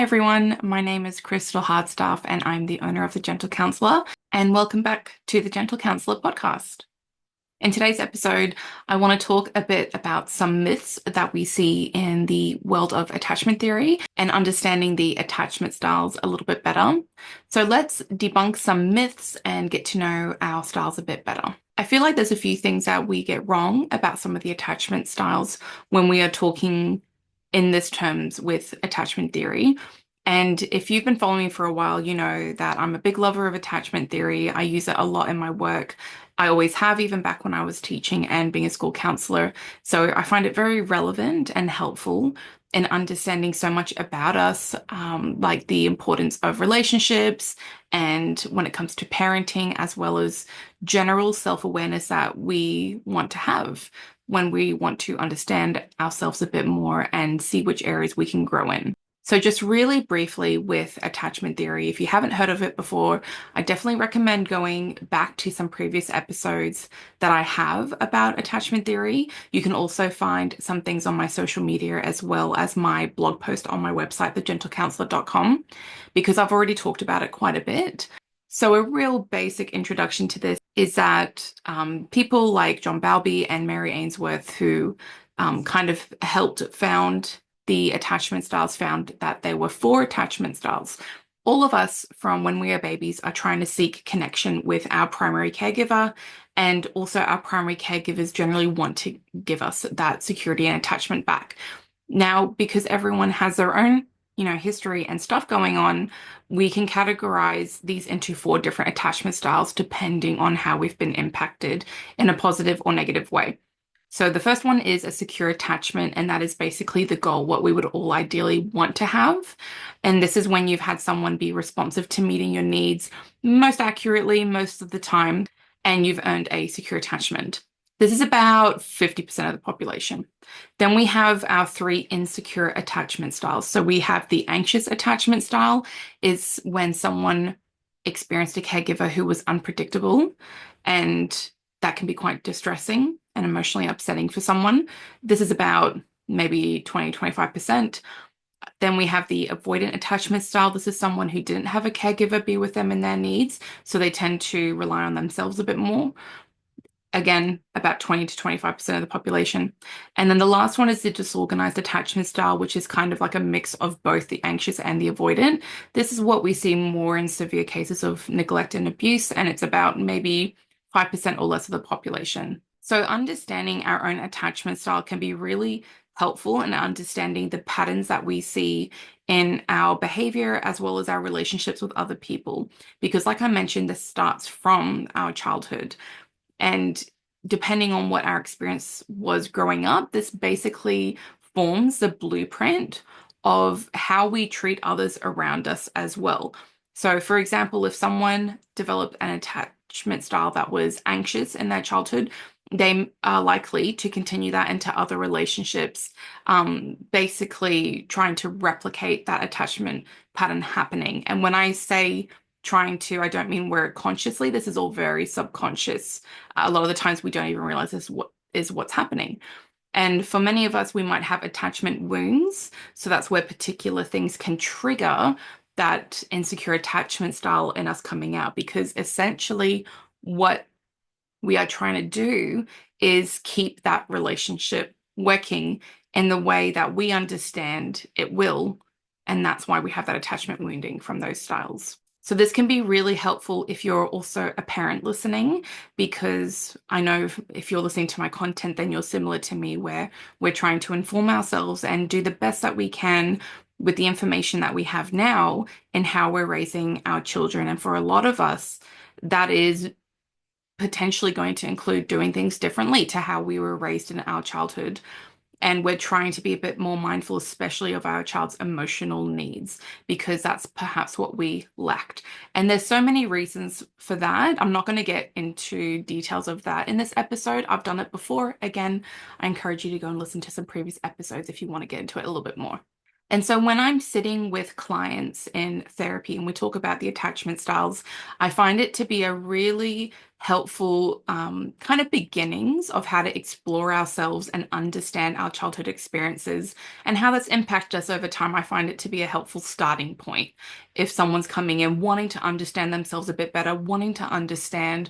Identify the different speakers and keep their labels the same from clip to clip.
Speaker 1: Hi everyone, my name is Crystal Hardstaff and I'm the owner of The Gentle Counselor, and welcome back to the Gentle Counselor podcast. In today's episode, I want to talk a bit about some myths that we see in the world of attachment theory and understanding the attachment styles a little bit better. So let's debunk some myths and get to know our styles a bit better. I feel like there's a few things that we get wrong about some of the attachment styles when we are talking in this terms with attachment theory. And if you've been following me for a while, you know that I'm a big lover of attachment theory. I use it a lot in my work. I always have, even back when I was teaching and being a school counselor. So I find it very relevant and helpful in understanding so much about us, like the importance of relationships and when it comes to parenting, as well as general self-awareness that we want to have when we want to understand ourselves a bit more and see which areas we can grow in. So just really briefly with attachment theory, if you haven't heard of it before, I definitely recommend going back to some previous episodes that I have about attachment theory. You can also find some things on my social media as well as my blog post on my website, thegentlecounselor.com, because I've already talked about it quite a bit. So a real basic introduction to this is that people like John Bowlby and Mary Ainsworth, who kind of helped found the attachment styles, found that there were four attachment styles. All of us from when we are babies are trying to seek connection with our primary caregiver, and also our primary caregivers generally want to give us that security and attachment back. Now, because everyone has their own, history and stuff going on, we can categorize these into four different attachment styles depending on how we've been impacted in a positive or negative way. So the first one is a secure attachment, and that is basically the goal, what we would all ideally want to have. And this is when you've had someone be responsive to meeting your needs most accurately, most of the time, and you've earned a secure attachment. This is about 50% of the population. Then we have our three insecure attachment styles. So we have the anxious attachment style, is when someone experienced a caregiver who was unpredictable, and that can be quite distressing and emotionally upsetting for someone. This is about maybe 20-25%. Then we have the avoidant attachment style. This is someone who didn't have a caregiver be with them in their needs, so they tend to rely on themselves a bit more. Again, about 20-25% of the population. And then the last one is the disorganized attachment style, which is kind of like a mix of both the anxious and the avoidant. This is what we see more in severe cases of neglect and abuse, and it's about maybe 5% or less of the population. So understanding our own attachment style can be really helpful in understanding the patterns that we see in our behavior as well as our relationships with other people. Because like I mentioned, this starts from our childhood. And depending on what our experience was growing up, this basically forms the blueprint of how we treat others around us as well. So, for example, if someone developed an attachment style that was anxious in their childhood, they are likely to continue that into other relationships, basically trying to replicate that attachment pattern happening. And when I say trying to, I don't mean we're consciously, this is all very subconscious. A lot of the times we don't even realize this is what's happening. And for many of us, we might have attachment wounds. So that's where particular things can trigger that insecure attachment style in us coming out, because essentially what we are trying to do is keep that relationship working in the way that we understand it will. And that's why we have that attachment wounding from those styles. So this can be really helpful if you're also a parent listening, because I know if you're listening to my content, then you're similar to me, where we're trying to inform ourselves and do the best that we can with the information that we have now in how we're raising our children. And for a lot of us, that is potentially going to include doing things differently to how we were raised in our childhood. And we're trying to be a bit more mindful, especially of our child's emotional needs, because that's perhaps what we lacked. And there's so many reasons for that. I'm not going to get into details of that in this episode. I've done it before. Again, I encourage you to go and listen to some previous episodes if you want to get into it a little bit more. And so when I'm sitting with clients in therapy and we talk about the attachment styles, I find it to be a really helpful kind of beginnings of how to explore ourselves and understand our childhood experiences and how that's impacted us over time. I find it to be a helpful starting point. If someone's coming in wanting to understand themselves a bit better, wanting to understand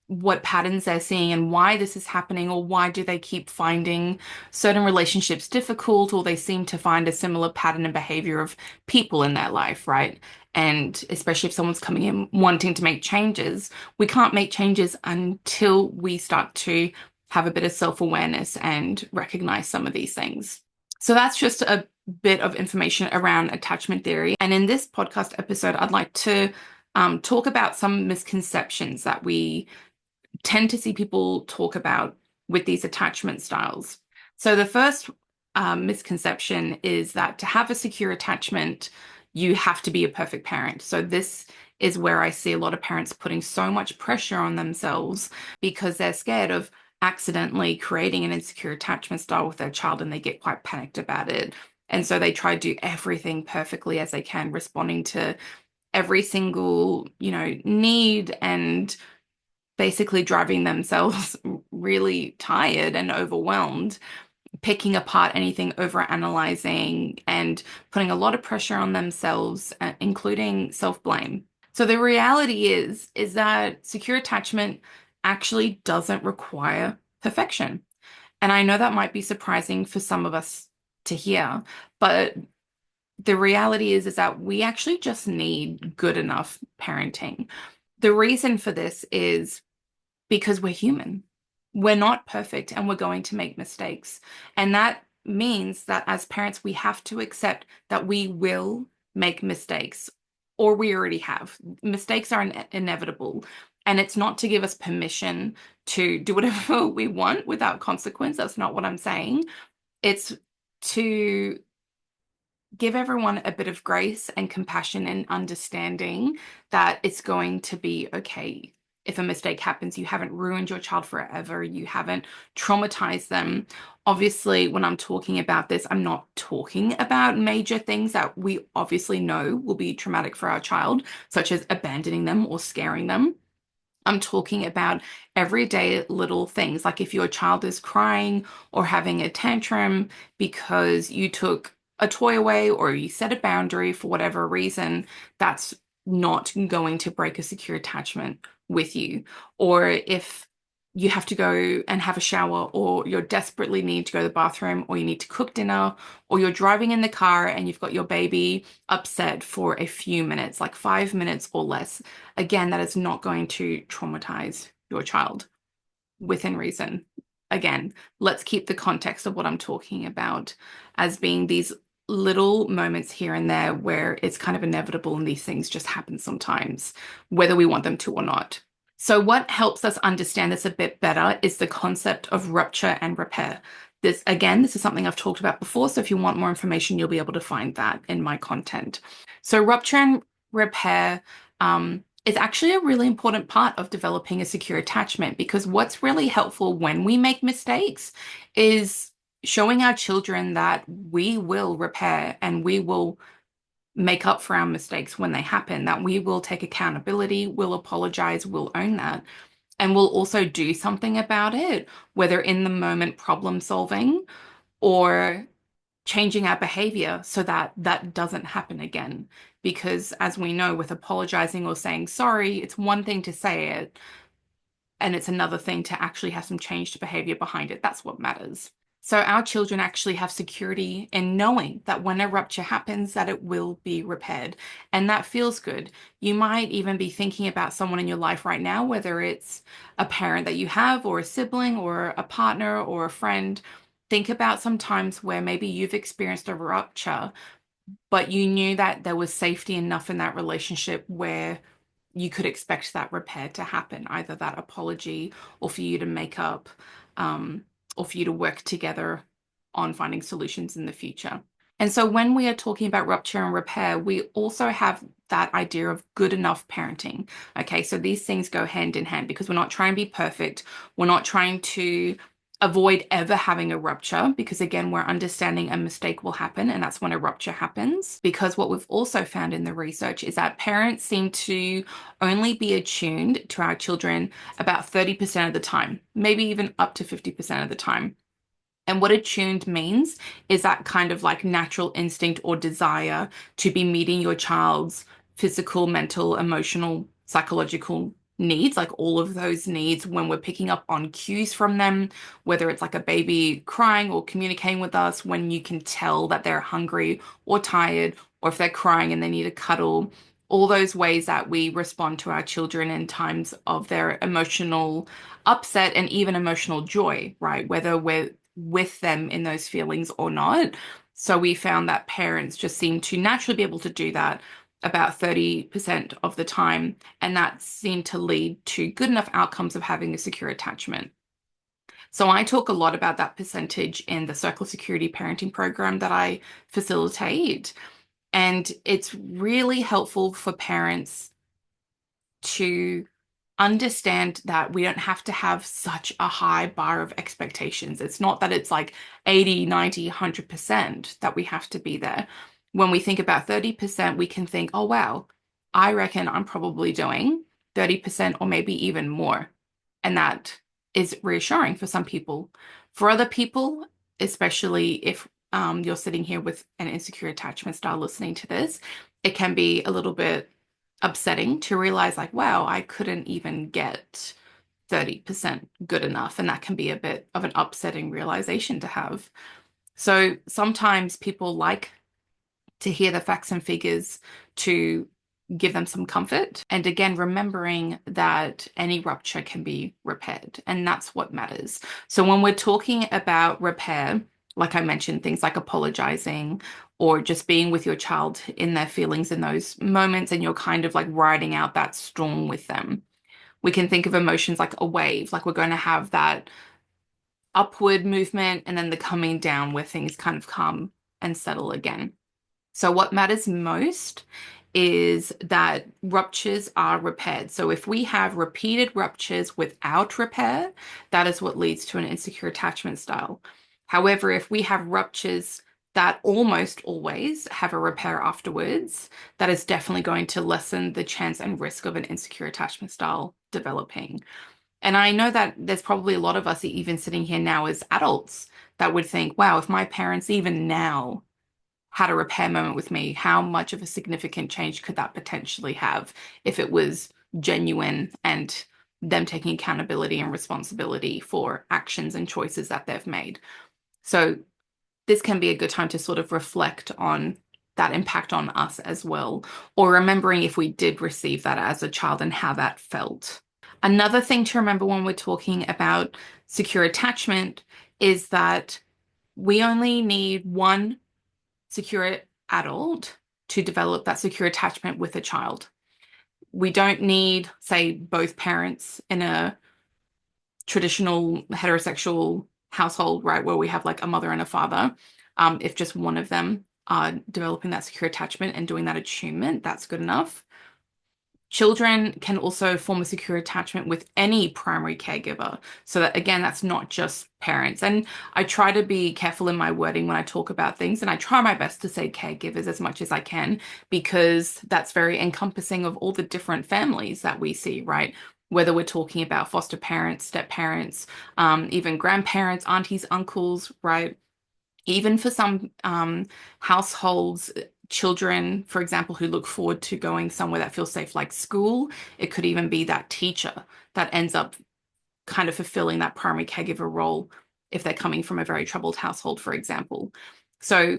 Speaker 1: what patterns they're seeing and why this is happening, or why do they keep finding certain relationships difficult, or they seem to find a similar pattern and behavior of people in their life, right? And especially if someone's coming in wanting to make changes, we can't make changes until we start to have a bit of self-awareness and recognize some of these things. So that's just a bit of information around attachment theory. And in this podcast episode, I'd like to talk about some misconceptions that we tend to see people talk about with these attachment styles. So the first misconception is that to have a secure attachment, you have to be a perfect parent. So this is where I see a lot of parents putting so much pressure on themselves because they're scared of accidentally creating an insecure attachment style with their child, and they get quite panicked about it. And so they try to do everything perfectly as they can, responding to every single, need, and basically driving themselves really tired and overwhelmed, picking apart anything, over analyzing, and putting a lot of pressure on themselves, including self-blame. So the reality is that secure attachment actually doesn't require perfection. And I know that might be surprising for some of us to hear, but the reality is that we actually just need good enough parenting. The reason for this is because we're human. We're not perfect and we're going to make mistakes. And that means that as parents, we have to accept that we will make mistakes, or we already have. Mistakes are inevitable. And it's not to give us permission to do whatever we want without consequence. That's not what I'm saying. It's to give everyone a bit of grace and compassion and understanding that it's going to be okay. If a mistake happens, you haven't ruined your child forever, you haven't traumatized them. Obviously, when I'm talking about this, I'm not talking about major things that we obviously know will be traumatic for our child, such as abandoning them or scaring them. I'm talking about everyday little things, like if your child is crying or having a tantrum because you took a toy away or you set a boundary for whatever reason, that's not going to break a secure attachment with you. Or if you have to go and have a shower, or you desperately need to go to the bathroom, or you need to cook dinner, or you're driving in the car and you've got your baby upset for a few minutes, like 5 minutes or less. Again, that is not going to traumatize your child within reason. Again, let's keep the context of what I'm talking about as being these little moments here and there where it's kind of inevitable and these things just happen sometimes, whether we want them to or not. So what helps us understand this a bit better is the concept of rupture and repair. This is something I've talked about before, so if you want more information, you'll be able to find that in my content. So rupture and repair is actually a really important part of developing a secure attachment, because what's really helpful when we make mistakes is showing our children that we will repair and we will make up for our mistakes when they happen, that we will take accountability, we'll apologize, we'll own that, and we'll also do something about it, whether in the moment problem solving or changing our behavior so that that doesn't happen again. Because as we know, with apologizing or saying sorry, it's one thing to say it, and it's another thing to actually have some changed behavior behind it. That's what matters. So our children actually have security in knowing that when a rupture happens, that it will be repaired. And that feels good. You might even be thinking about someone in your life right now, whether it's a parent that you have, or a sibling, or a partner, or a friend. Think about some times where maybe you've experienced a rupture, but you knew that there was safety enough in that relationship where you could expect that repair to happen, either that apology, or for you to make up, um, or for you to work together on finding solutions in the future. And so when we are talking about rupture and repair, we also have that idea of good enough parenting. Okay, so these things go hand in hand, because we're not trying to be perfect. We're not trying to avoid ever having a rupture because, again, we're understanding a mistake will happen, and that's when a rupture happens. Because what we've also found in the research is that parents seem to only be attuned to our children about 30% of the time, maybe even up to 50% of the time. And what attuned means is that kind of like natural instinct or desire to be meeting your child's physical, mental, emotional, psychological needs, like all of those needs when we're picking up on cues from them, whether it's like a baby crying or communicating with us, when you can tell that they're hungry or tired, or if they're crying and they need a cuddle, all those ways that we respond to our children in times of their emotional upset and even emotional joy, right? Whether we're with them in those feelings or not. So we found that parents just seem to naturally be able to do that about 30% of the time. And that seemed to lead to good enough outcomes of having a secure attachment. So I talk a lot about that percentage in the Circle Security Parenting Program that I facilitate. And it's really helpful for parents to understand that we don't have to have such a high bar of expectations. It's not that it's like 80, 90, 100% that we have to be there. When we think about 30%, we can think, oh, wow, I reckon I'm probably doing 30% or maybe even more. And that is reassuring for some people. For other people, especially if you're sitting here with an insecure attachment style listening to this, it can be a little bit upsetting to realize like, wow, I couldn't even get 30% good enough. And that can be a bit of an upsetting realization to have. So sometimes people like to hear the facts and figures to give them some comfort. And again, remembering that any rupture can be repaired, and that's what matters. So when we're talking about repair, like I mentioned, things like apologizing or just being with your child in their feelings in those moments, and you're kind of like riding out that storm with them. We can think of emotions like a wave, like we're going to have that upward movement and then the coming down where things kind of calm and settle again. So what matters most is that ruptures are repaired. So if we have repeated ruptures without repair, that is what leads to an insecure attachment style. However, if we have ruptures that almost always have a repair afterwards, that is definitely going to lessen the chance and risk of an insecure attachment style developing. And I know that there's probably a lot of us even sitting here now as adults that would think, wow, if my parents even now had a repair moment with me, how much of a significant change could that potentially have if it was genuine and them taking accountability and responsibility for actions and choices that they've made. So this can be a good time to sort of reflect on that impact on us as well, or remembering if we did receive that as a child and how that felt. Another thing to remember when we're talking about secure attachment is that we only need one secure adult to develop that secure attachment with a child. We don't need, say, both parents in a traditional heterosexual household, right, where we have like a mother and a father. If just one of them are developing that secure attachment and doing that attunement, that's good enough. Children can also form a secure attachment with any primary caregiver. So that, again, that's not just parents. And I try to be careful in my wording when I talk about things, and I try my best to say caregivers as much as I can, because that's very encompassing of all the different families that we see, right? Whether we're talking about foster parents, step parents, even grandparents, aunties, uncles, right? Even for some households, children, for example, who look forward to going somewhere that feels safe, like school, it could even be that teacher that ends up kind of fulfilling that primary caregiver role if they're coming from a very troubled household, for example. So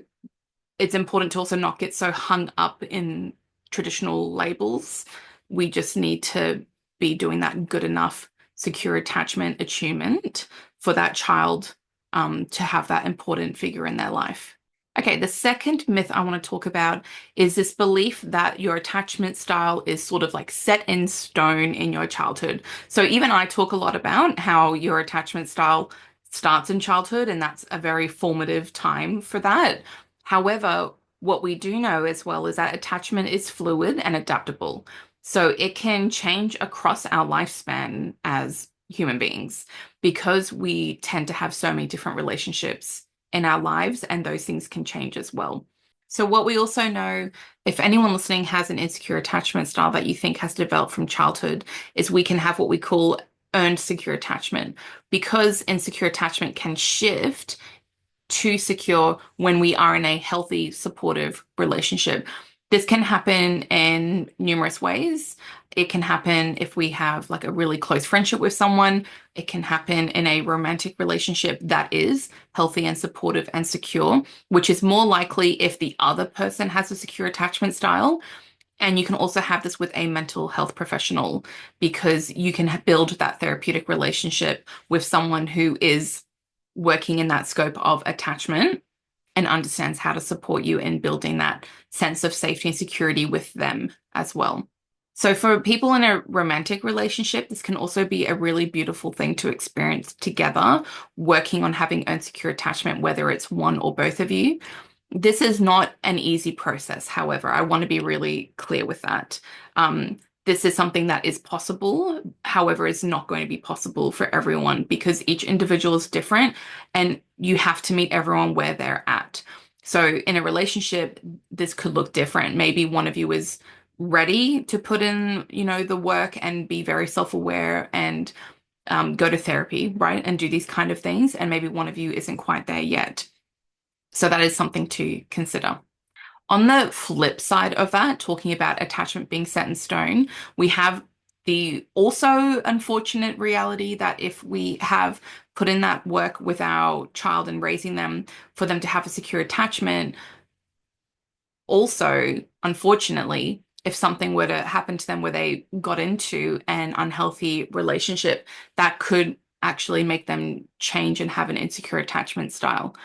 Speaker 1: it's important to also not get so hung up in traditional labels. We just need to be doing that good enough secure attachment attunement for that child to have that important figure in their life. Okay, the second myth I want to talk about is this belief that your attachment style is sort of like set in stone in your childhood. So even I talk a lot about how your attachment style starts in childhood, and that's a very formative time for that. However, what we do know as well is that attachment is fluid and adaptable. So it can change across our lifespan as human beings because we tend to have so many different relationships in our lives, and those things can change as well. So, what we also know, if anyone listening has an insecure attachment style that you think has developed from childhood, is we can have what we call earned secure attachment because insecure attachment can shift to secure when we are in a healthy, supportive relationship. This can happen in numerous ways. It can happen if we have like a really close friendship with someone. It can happen in a romantic relationship that is healthy and supportive and secure, which is more likely if the other person has a secure attachment style. And you can also have this with a mental health professional because you can build that therapeutic relationship with someone who is working in that scope of attachment and understands how to support you in building that sense of safety and security with them as well. So, for people in a romantic relationship, this can also be a really beautiful thing to experience together, working on having insecure attachment, whether it's one or both of you. This is not an easy process, however. I want to be really clear with that. This is something that is possible. However, it's not going to be possible for everyone because each individual is different and you have to meet everyone where they're at. So in a relationship, this could look different. Maybe one of you is ready to put in, the work and be very self-aware and go to therapy, right? And do these kind of things. And maybe one of you isn't quite there yet. So that is something to consider. On the flip side of that, talking about attachment being set in stone, we have the also unfortunate reality that if we have put in that work with our child and raising them for them to have a secure attachment, also, unfortunately, if something were to happen to them where they got into an unhealthy relationship, that could actually make them change and have an insecure attachment style.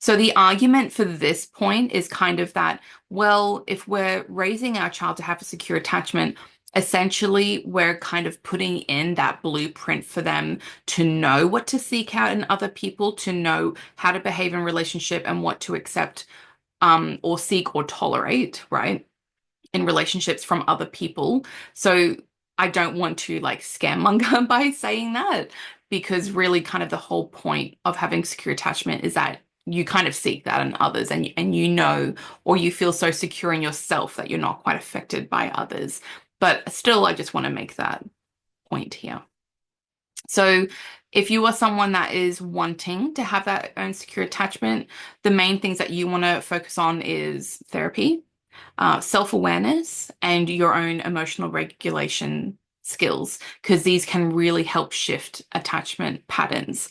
Speaker 1: So the argument for this point is kind of that, well, if we're raising our child to have a secure attachment, essentially we're kind of putting in that blueprint for them to know what to seek out in other people, to know how to behave in relationship and what to accept or seek or tolerate, right, in relationships from other people. So I don't want to like scaremonger by saying that because really kind of the whole point of having secure attachment is that you kind of seek that in others and you know or you feel so secure in yourself that you're not quite affected by others. But still, I just want to make that point here. So if you are someone that is wanting to have that own secure attachment, the main things that you want to focus on is therapy, self-awareness, and your own emotional regulation skills, because these can really help shift attachment patterns.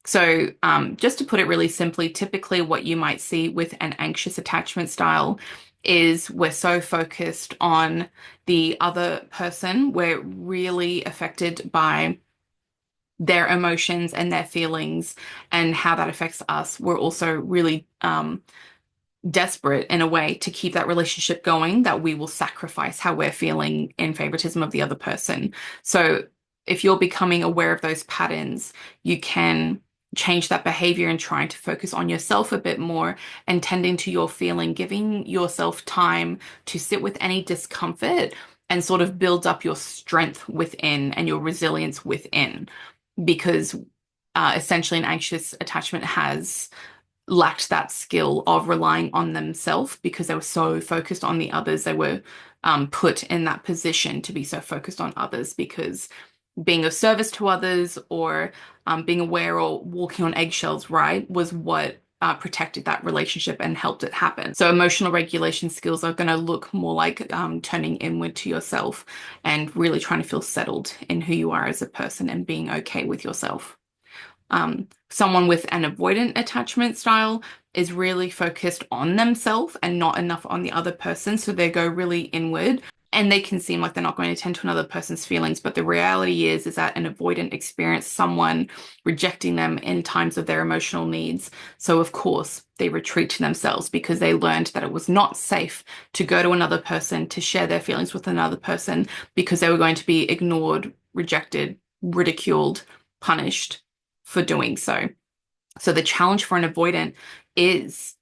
Speaker 1: So just to put it really simply, typically what you might see with an anxious attachment style is we're so focused on the other person, we're really affected by their emotions and their feelings and how that affects us. We're also really desperate in a way to keep that relationship going that we will sacrifice how we're feeling in favoritism of the other person. So if you're becoming aware of those patterns, you can change that behavior and trying to focus on yourself a bit more and tending to your feeling, giving yourself time to sit with any discomfort and sort of build up your strength within and your resilience within because essentially an anxious attachment has lacked that skill of relying on themselves because they were so focused on the others. They were put in that position to be so focused on others because being of service to others or being aware or walking on eggshells, right, was what protected that relationship and helped it happen. So emotional regulation skills are going to look more like turning inward to yourself and really trying to feel settled in who you are as a person and being okay with yourself. Someone with an avoidant attachment style is really focused on themselves and not enough on the other person. So they go really inward and they can seem like they're not going to tend to another person's feelings. But the reality is that an avoidant experience someone rejecting them in times of their emotional needs. So of course they retreat to themselves because they learned that it was not safe to go to another person, to share their feelings with another person because they were going to be ignored, rejected, ridiculed, punished for doing so. So the challenge for an avoidant is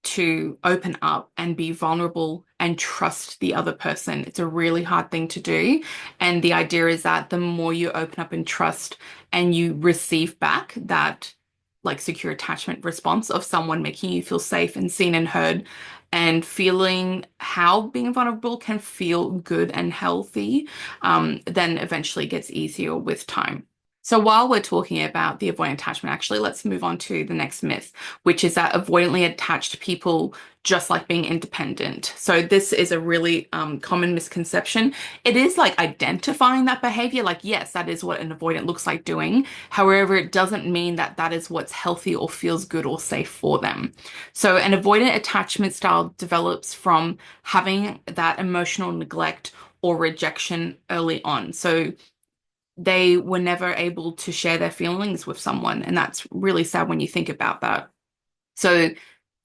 Speaker 1: to open up and be vulnerable and trust the other person. It's a really hard thing to do. And the idea is that the more you open up and trust and you receive back that like secure attachment response of someone making you feel safe and seen and heard and feeling how being vulnerable can feel good and healthy, then eventually gets easier with time. So while we're talking about the avoidant attachment, actually, let's move on to the next myth, which is that avoidantly attached people just like being independent. So this is a really common misconception. It is like identifying that behavior, like, yes, that is what an avoidant looks like doing. However, it doesn't mean that that is what's healthy or feels good or safe for them. So an avoidant attachment style develops from having that emotional neglect or rejection early on. So they were never able to share their feelings with someone. And that's really sad when you think about that. So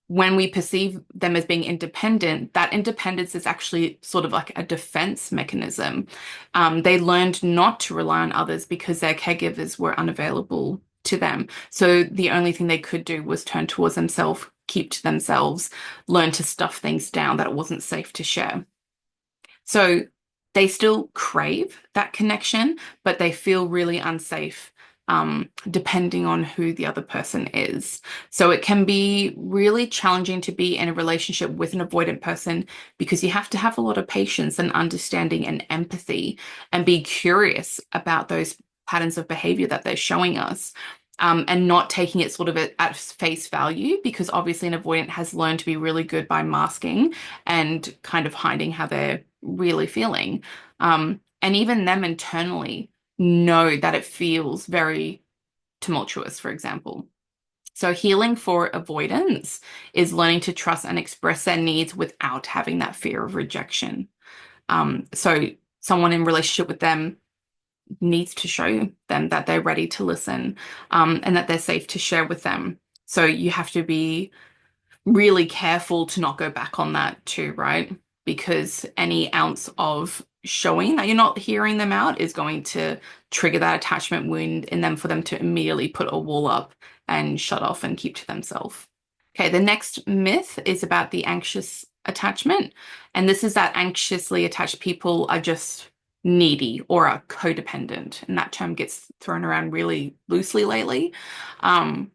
Speaker 1: when we perceive them as being independent, that independence is actually sort of like a defense mechanism. They learned not to rely on others because their caregivers were unavailable to them. So the only thing they could do was turn towards themselves, keep to themselves, learn to stuff things down that it wasn't safe to share. So they still crave that connection, but they feel really unsafe, depending on who the other person is. So it can be really challenging to be in a relationship with an avoidant person because you have to have a lot of patience and understanding and empathy and be curious about those patterns of behavior that they're showing us. And not taking it sort of at face value, because obviously an avoidant has learned to be really good by masking and kind of hiding how they're really feeling. And even them internally know that it feels very tumultuous, for example. So healing for avoidance is learning to trust and express their needs without having that fear of rejection. So someone in relationship with them needs to show them that they're ready to listen, and that they're safe to share with them. So you have to be really careful to not go back on that too, right? Because any ounce of showing that you're not hearing them out is going to trigger that attachment wound in them for them to immediately put a wall up and shut off and keep to themselves. Okay, the next myth is about the anxious attachment. And this is that anxiously attached people are just needy or are codependent. And that term gets thrown around really loosely lately. Um,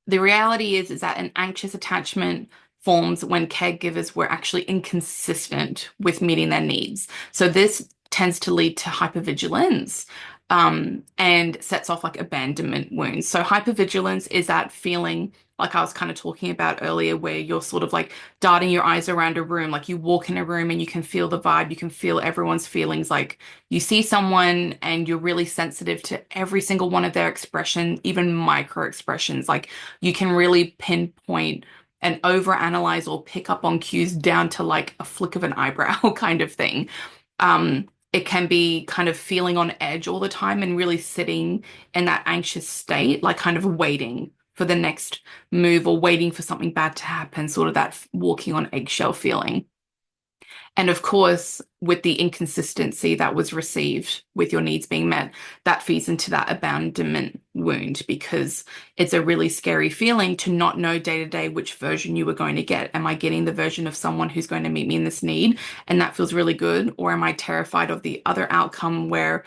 Speaker 1: the reality is that an anxious attachment forms when caregivers were actually inconsistent with meeting their needs. So this tends to lead to hypervigilance, and sets off like abandonment wounds. So hypervigilance is that feeling like I was kind of talking about earlier, where you're sort of like darting your eyes around a room, like you walk in a room and you can feel the vibe, you can feel everyone's feelings, like you see someone and you're really sensitive to every single one of their expression, even micro expressions. Like you can really pinpoint and overanalyze or pick up on cues down to like a flick of an eyebrow kind of thing. It can be kind of feeling on edge all the time and really sitting in that anxious state, like kind of waiting for the next move or waiting for something bad to happen, sort of that walking on eggshell feeling. And of course, with the inconsistency that was received with your needs being met, that feeds into that abandonment wound, because it's a really scary feeling to not know day to day which version you were going to get. Am I getting the version of someone who's going to meet me in this need? And that feels really good. Or am I terrified of the other outcome where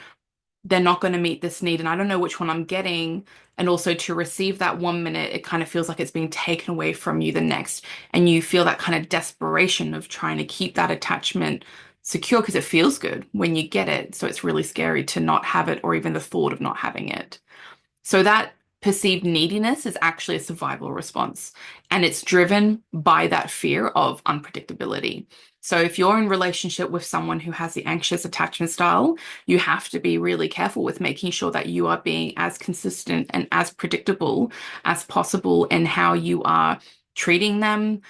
Speaker 1: they're not going to meet this need and I don't know which one I'm getting? And also to receive that 1 minute, it kind of feels like it's being taken away from you the next. And you feel that kind of desperation of trying to keep that attachment secure because it feels good when you get it. So it's really scary to not have it or even the thought of not having it. So that perceived neediness is actually a survival response, and it's driven by that fear of unpredictability. So if you're in relationship with someone who has the anxious attachment style, you have to be really careful with making sure that you are being as consistent and as predictable as possible in how you are treating them,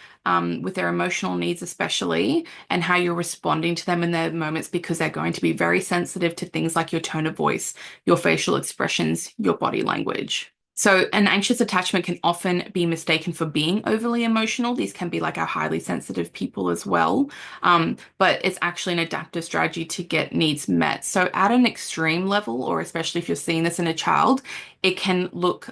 Speaker 1: with their emotional needs especially, and how you're responding to them in their moments, because they're going to be very sensitive to things like your tone of voice, your facial expressions, your body language. So an anxious attachment can often be mistaken for being overly emotional. These can be like our highly sensitive people as well. But it's actually an adaptive strategy to get needs met. So at an extreme level, or especially if you're seeing this in a child, it can look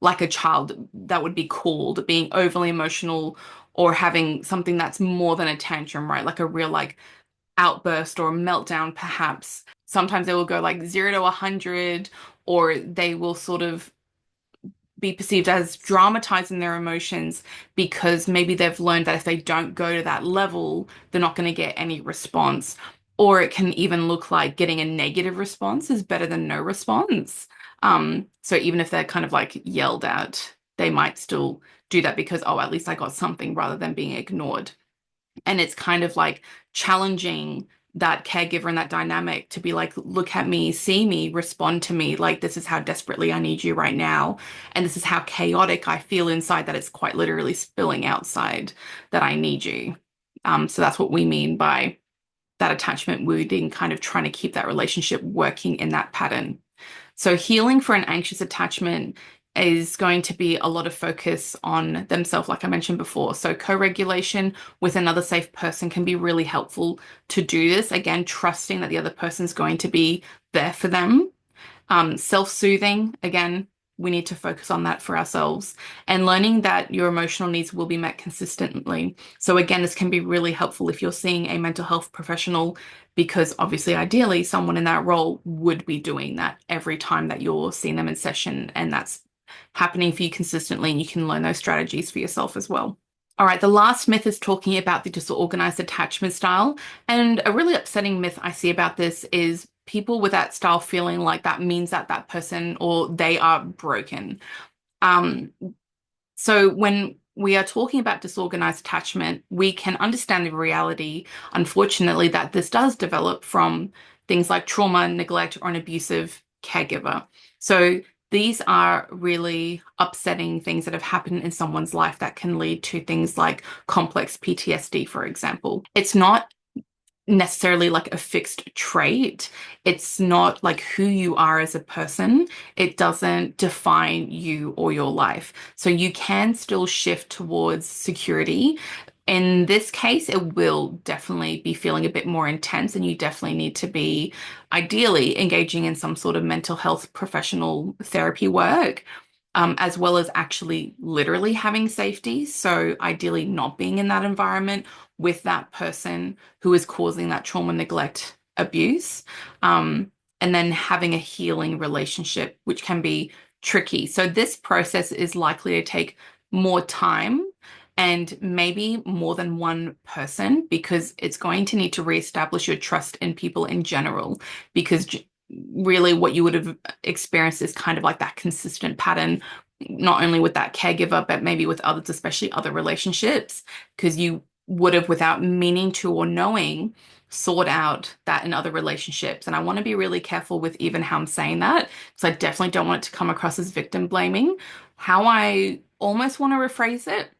Speaker 1: like a child that would be called being overly emotional or having something that's more than a tantrum, right? Like a real like outburst or a meltdown, perhaps. Sometimes they will go like 0 to 100, or they will sort of be perceived as dramatizing their emotions because maybe they've learned that if they don't go to that level, they're not going to get any response. Or it can even look like getting a negative response is better than no response. So even if they're kind of like yelled at, they might still do that because, oh, at least I got something rather than being ignored. And it's kind of like challenging that caregiver and that dynamic to be like, look at me, see me, respond to me. Like, this is how desperately I need you right now. And this is how chaotic I feel inside that it's quite literally spilling outside that I need you. So that's what we mean by that attachment wounding, kind of trying to keep that relationship working in that pattern. So healing for an anxious attachment is going to be a lot of focus on themselves, like I mentioned before. So co-regulation with another safe person can be really helpful to do this. Again, trusting that the other person's going to be there for them. Self-soothing, again, we need to focus on that for ourselves and learning that your emotional needs will be met consistently. So again, this can be really helpful if you're seeing a mental health professional, because obviously, ideally, someone in that role would be doing that every time that you're seeing them in session, and that's happening for you consistently, and you can learn those strategies for yourself as well. All right, the last myth is talking about the disorganized attachment style. And a really upsetting myth I see about this is people with that style feeling like that means that that person or they are broken. Um, so when we are talking about disorganized attachment, we can understand the reality, unfortunately, that this does develop from things like trauma, neglect, or an abusive caregiver. So these are really upsetting things that have happened in someone's life that can lead to things like complex PTSD, for example. It's not necessarily like a fixed trait. It's not like who you are as a person. It doesn't define you or your life. So you can still shift towards security. In this case, it will definitely be feeling a bit more intense, and you definitely need to be ideally engaging in some sort of mental health professional therapy work. As well as actually literally having safety. So, ideally, not being in that environment with that person who is causing that trauma, neglect, abuse, and then having a healing relationship, which can be tricky. So, this process is likely to take more time and maybe more than one person because it's going to need to reestablish your trust in people in general. Because really, what you would have experienced is kind of like that consistent pattern, not only with that caregiver, but maybe with others, especially other relationships, because you would have, without meaning to or knowing, sought out that in other relationships. And I want to be really careful with even how I'm saying that, because I definitely don't want it to come across as victim blaming. How I almost want to rephrase it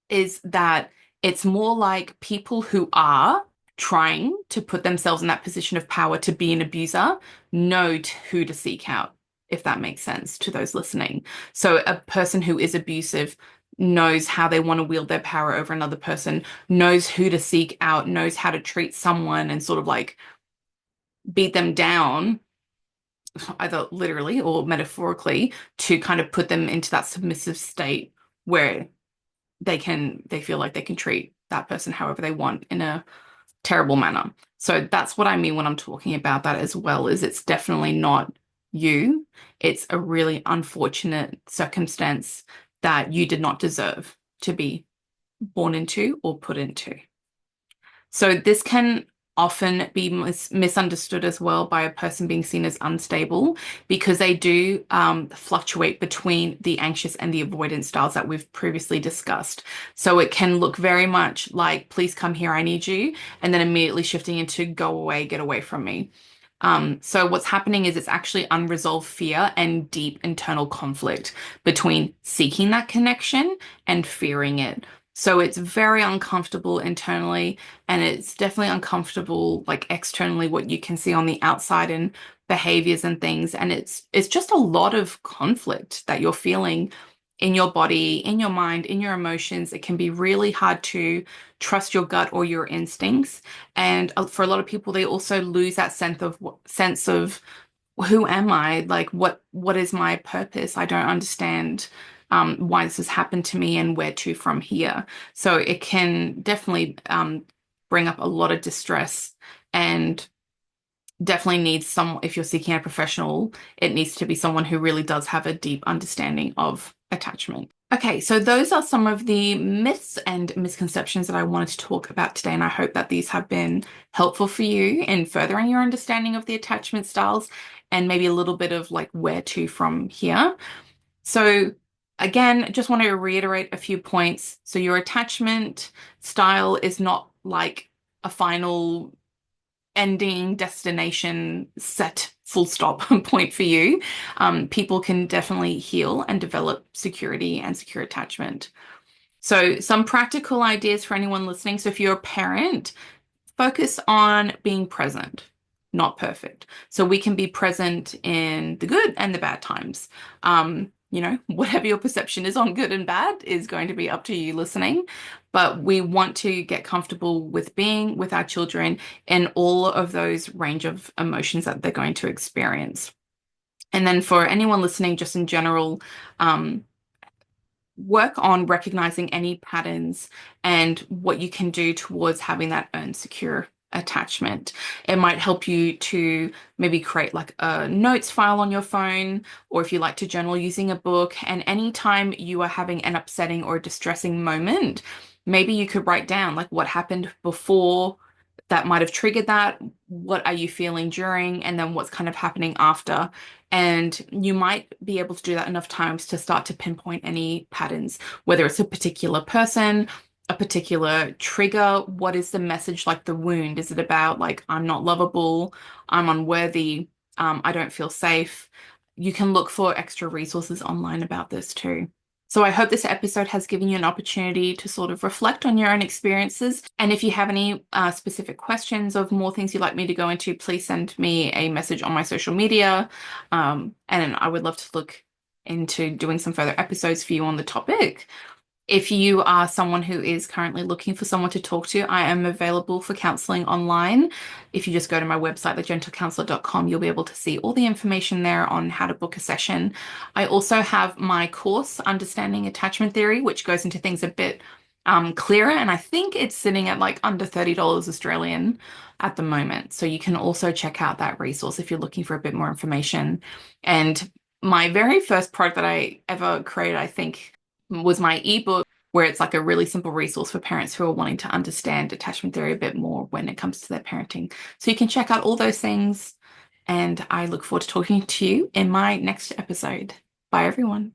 Speaker 1: is that it's more like people who are trying to put themselves in that position of power to be an abuser know who to seek out, if that makes sense to those listening. So a person who is abusive knows how they want to wield their power over another person, knows who to seek out, knows how to treat someone and sort of like beat them down, either literally or metaphorically, to kind of put them into that submissive state where they feel like they can treat that person however they want in a terrible manner. So that's what I mean when I'm talking about that as well, is it's definitely not you. It's a really unfortunate circumstance that you did not deserve to be born into or put into. So this can often be misunderstood as well by a person being seen as unstable because they do fluctuate between the anxious and the avoidant styles that we've previously discussed. So it can look very much like, please come here, I need you, and then immediately shifting into go away, get away from me. So what's happening is it's actually unresolved fear and deep internal conflict between seeking that connection and fearing it. So it's very uncomfortable internally, and it's definitely uncomfortable like externally what you can see on the outside and behaviors and things. And it's just a lot of conflict that you're feeling in your body, in your mind, in your emotions. It can be really hard to trust your gut or your instincts. And for a lot of people, they also lose that sense of who am I? Like what is my purpose? I don't understand why this has happened to me and where to from here. So it can definitely bring up a lot of distress and definitely needs some, if you're seeking a professional, it needs to be someone who really does have a deep understanding of attachment. Okay, so those are some of the myths and misconceptions that I wanted to talk about today, and I hope that these have been helpful for you in furthering your understanding of the attachment styles and maybe a little bit of like where to from here. So again, just want to reiterate a few points. So your attachment style is not like a final ending destination set full stop point for you. People can definitely heal and develop security and secure attachment. So some practical ideas for anyone listening. So if you're a parent, focus on being present, not perfect. So we can be present in the good and the bad times. Whatever your perception is on good and bad is going to be up to you listening. But we want to get comfortable with being with our children in all of those range of emotions that they're going to experience. And then for anyone listening, just in general, work on recognizing any patterns and what you can do towards having that earned secure attachment. It might help you to maybe create like a notes file on your phone, or if you like to journal, using a book. And anytime you are having an upsetting or distressing moment, maybe you could write down like what happened before that might have triggered that. What are you feeling during? And then what's kind of happening after? And you might be able to do that enough times to start to pinpoint any patterns, whether it's a particular person, a particular trigger. What is the message, like the wound? Is it about like, I'm not lovable, I'm unworthy, I don't feel safe? You can look for extra resources online about this too. So I hope this episode has given you an opportunity to sort of reflect on your own experiences. And if you have any specific questions of more things you'd like me to go into, please send me a message on my social media. And I would love to look into doing some further episodes for you on the topic. If you are someone who is currently looking for someone to talk to, I am available for counseling online. If you just go to my website, thegentlecounselor.com, you'll be able to see all the information there on how to book a session. I also have my course, Understanding Attachment Theory, which goes into things a bit clearer. And I think it's sitting at like under $30 Australian at the moment. So you can also check out that resource if you're looking for a bit more information. And my very first product that I ever created, I think, was my ebook, where it's like a really simple resource for parents who are wanting to understand attachment theory a bit more when it comes to their parenting. So you can check out all those things, and I look forward to talking to you in my next episode. Bye, everyone.